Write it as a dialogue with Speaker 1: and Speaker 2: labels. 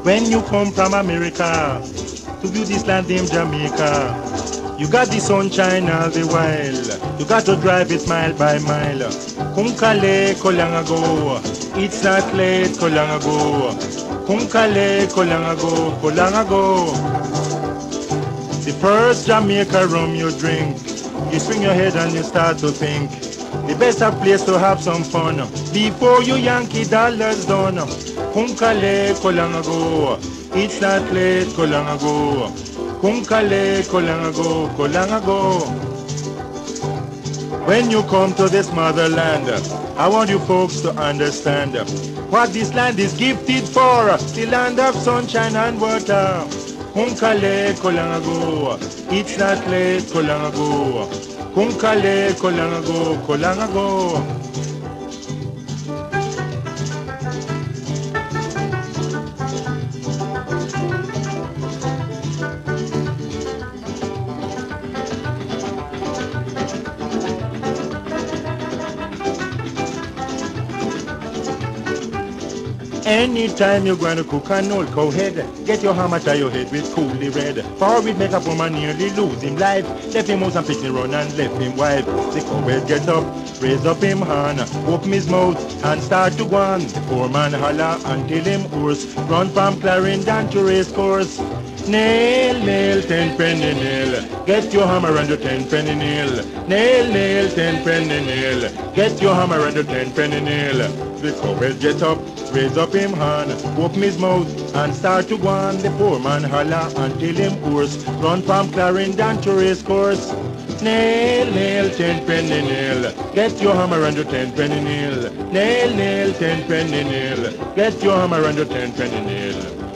Speaker 1: When you come from America to view this land named Jamaica, you got the sunshine all the while. You got to drive it mile by mile. Kunkale Kolangago, it's not late Kolangago. Kunkale Kolangago, Kolangago. The first Jamaica rum you drink, you swing your head and you start to think. The best of place to have some fun before you Yankee dollars done. Kunkale Kolangago, it's not late Kolangago. Kunkale Kolangago, Kolangago. When you come to this motherland, I want you folks to understand what this land is gifted for. The land of sunshine and water. Kunkale Kolangago, it's not late Kolangago. Kunkale Kolangago, Kolangago. Anytime you're going to cook an old cow head, get your hammer to your head with coolie red. For it make a poor man nearly lose him life. Left him out and pick him run and left him wife. The cow head get up, raise up him hand, open his mouth and start to go on. The poor man holler until him hoarse, run from Clarendon to race course. Nail, nail, 10-penny nail. Get your hammer and your 10-penny nail. Nail, nail, 10-penny nail. Get your hammer and your 10-penny nail. The cowhead get up, raise up him hand, open his mouth and start to go on. The poor man holler until him hoarse, run from Clarendon to race course. Nail, nail, 10-penny nail. Get your hammer and your 10-penny nail. Nail, nail, 10-penny nail. Get your hammer and your 10-penny nail.